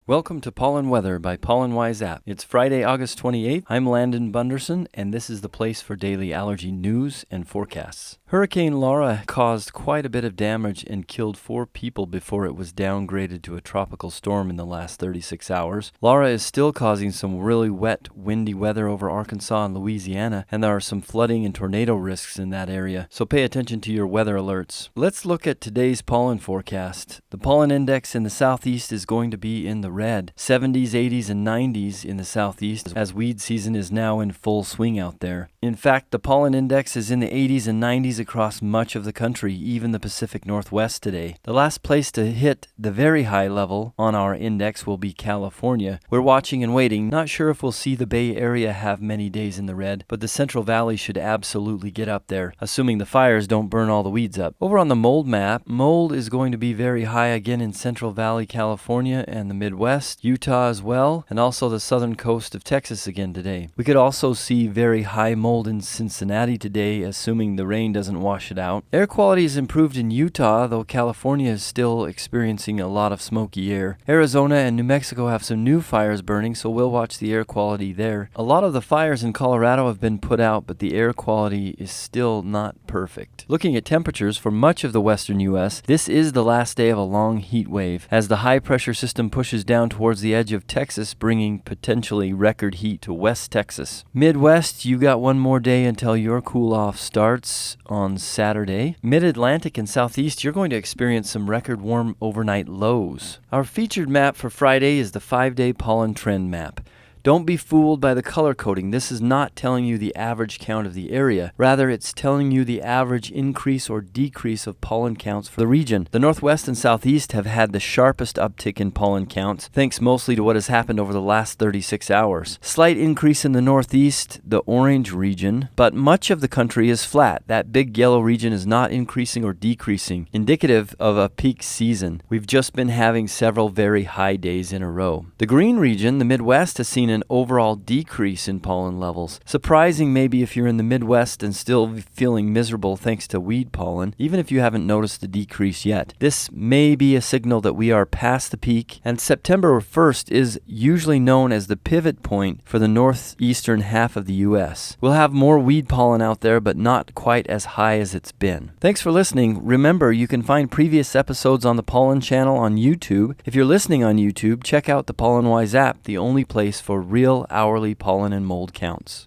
Welcome to Pollen Weather by Pollen Wise App. It's Friday, August 28th. I'm Landon Bunderson, and this is the place for daily allergy news and forecasts. Hurricane Laura caused quite a bit of damage and killed 4 people before it was downgraded to a tropical storm in the last 36 hours. Laura is still causing some really wet, windy weather over Arkansas and Louisiana, and there are some flooding and tornado risks in that area, so pay attention to your weather alerts. Let's look at today's pollen forecast. The pollen index in the southeast is going to be in the red, 70s, 80s, and 90s in the southeast, as weed season is now in full swing out there. In fact, the pollen index is in the 80s and 90s across much of the country, even the Pacific Northwest today. The last place to hit the very high level on our index will be California. We're watching and waiting, not sure if we'll see the Bay Area have many days in the red, but the Central Valley should absolutely get up there, assuming the fires don't burn all the weeds up. Over on the mold map, mold is going to be very high again in Central Valley, California, and the Midwest, Utah as well, and also the southern coast of Texas again today. We could also see very high mold in Cincinnati today, assuming the rain doesn't wash it out. Air quality is improved in Utah, though California is still experiencing a lot of smoky air. Arizona and New Mexico have some new fires burning, so we'll watch the air quality there. A lot of the fires in Colorado have been put out, but the air quality is still not perfect. Looking at temperatures for much of the western U.S., this is the last day of a long heat wave, as the high pressure system pushes down towards the edge of Texas, bringing potentially record heat to West Texas. Midwest, you got one more day until your cool-off starts on Saturday. Mid-Atlantic and Southeast, you're going to experience some record warm overnight lows. Our featured map for Friday is the 5-day pollen trend map. Don't be fooled by the color coding. This is not telling you the average count of the area. Rather, it's telling you the average increase or decrease of pollen counts for the region. The Northwest and Southeast have had the sharpest uptick in pollen counts, thanks mostly to what has happened over the last 36 hours. Slight increase in the Northeast, the orange region, but much of the country is flat. That big yellow region is not increasing or decreasing, indicative of a peak season. We've just been having several very high days in a row. The green region, the Midwest, has seen an overall decrease in pollen levels. Surprising maybe if you're in the Midwest and still feeling miserable thanks to weed pollen, even if you haven't noticed the decrease yet. This may be a signal that we are past the peak, and September 1st is usually known as the pivot point for the northeastern half of the U.S. We'll have more weed pollen out there, but not quite as high as it's been. Thanks for listening. Remember, you can find previous episodes on the Pollen Channel on YouTube. If you're listening on YouTube, check out the Pollen Wise app, the only place for real hourly pollen and mold counts.